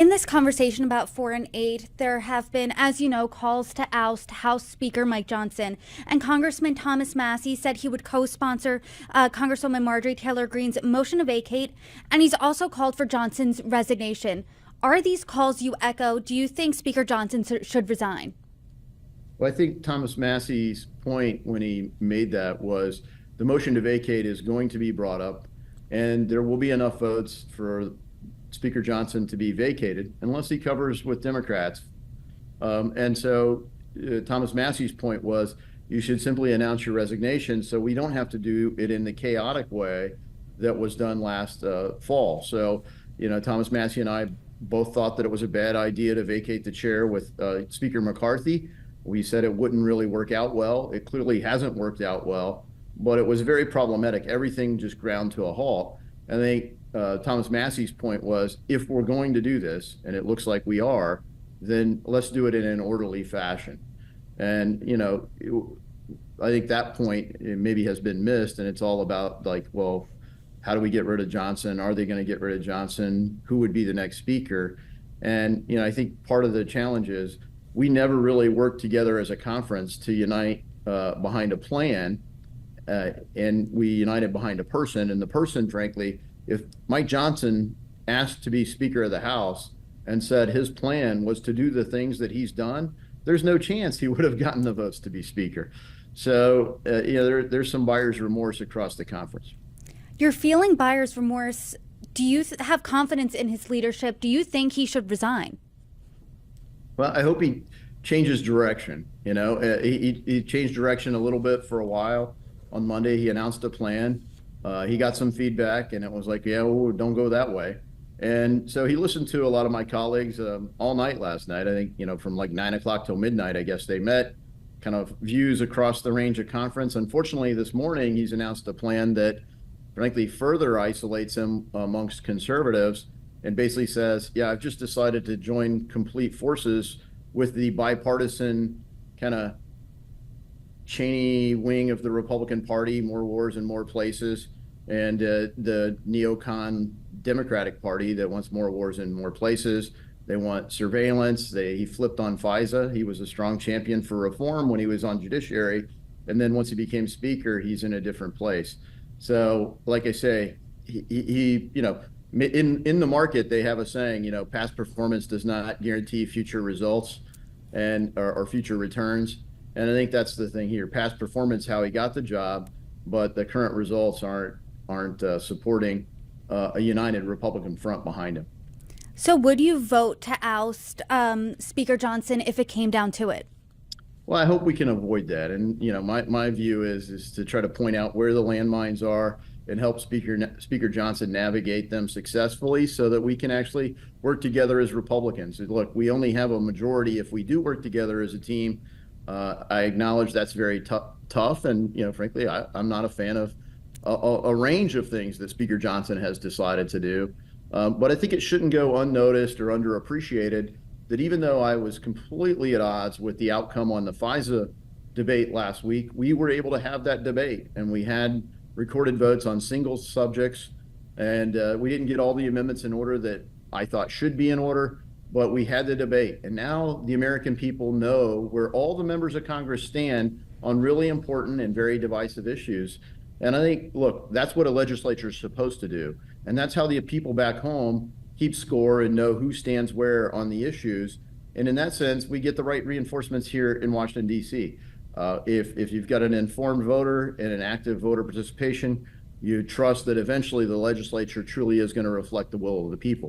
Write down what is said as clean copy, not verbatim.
In this conversation about 4 and 8, there have been, as you know, calls to oust House Speaker Mike Johnson. And Congressman Thomas Massie said he would co sponsor Congresswoman Marjorie Taylor Greene's motion to vacate. And he's also called for Johnson's resignation. Are these calls you echo? Do you think Speaker Johnson should resign? Well, I think Thomas Massie's point when he made that was the motion to vacate is going to be brought up, and there will be enough votes for Speaker Johnson to be vacated unless he covers with Democrats. And so Thomas Massie's point was you should simply announce your resignation so we don't have to do it in the chaotic way that was done last fall. So, Thomas Massie and I both thought that it was a bad idea to vacate the chair with Speaker McCarthy. We said it wouldn't really work out well. It clearly hasn't worked out well, but it was very problematic. Everything just ground to a halt. I think Thomas Massie's point was, if we're going to do this, and it looks like we are, then let's do it in an orderly fashion. And, I think that point maybe has been missed, and it's all about well, how do we get rid of Johnson? Are they going to get rid of Johnson? Who would be the next speaker? And, I think part of the challenge is we never really worked together as a conference to unite behind a plan, and we united behind a person. And the person, frankly, if Mike Johnson asked to be Speaker of the House and said his plan was to do the things that he's done, there's no chance he would have gotten the votes to be Speaker. So, there's some buyer's remorse across the conference. You're feeling buyer's remorse. Do you have confidence in his leadership? Do you think he should resign? Well, I hope he changes direction. He changed direction a little bit for a while. On Monday, he announced a plan. He got some feedback, and it was like, well, don't go that way. And so he listened to a lot of my colleagues all night last night. I think, from like 9 o'clock till midnight, I guess they met, kind of views across the range of conference. Unfortunately, this morning, he's announced a plan that, frankly, further isolates him amongst conservatives and basically says, yeah, I've just decided to join complete forces with the bipartisan kind of Cheney wing of the Republican Party, more wars in more places, and the neocon Democratic Party that wants more wars in more places. They want surveillance. He flipped on FISA. He was a strong champion for reform when he was on judiciary. And then once he became Speaker, he's in a different place. So, like I say, he in the market, they have a saying, past performance does not guarantee future results or future returns. And I think that's the thing here. Past performance, how he got the job, but the current results aren't supporting a united Republican front behind him. So would you vote to oust Speaker Johnson if it came down to it? Well, I hope we can avoid that. And, my view is to try to point out where the landmines are and help Speaker Johnson navigate them successfully so that we can actually work together as Republicans. Look, we only have a majority if we do work together as a team. I acknowledge that's very tough. And, frankly, I'm not a fan of a range of things that Speaker Johnson has decided to do. But I think it shouldn't go unnoticed or underappreciated that even though I was completely at odds with the outcome on the FISA debate last week, we were able to have that debate, and we had recorded votes on single subjects, and we didn't get all the amendments in order that I thought should be in order, but we had the debate. And now the American people know where all the members of Congress stand on really important and very divisive issues. And I think, look, that's what a legislature is supposed to do. And that's how the people back home keep score and know who stands where on the issues. And in that sense, we get the right reinforcements here in Washington, D.C. If you've got an informed voter and an active voter participation, you trust that eventually the legislature truly is going to reflect the will of the people.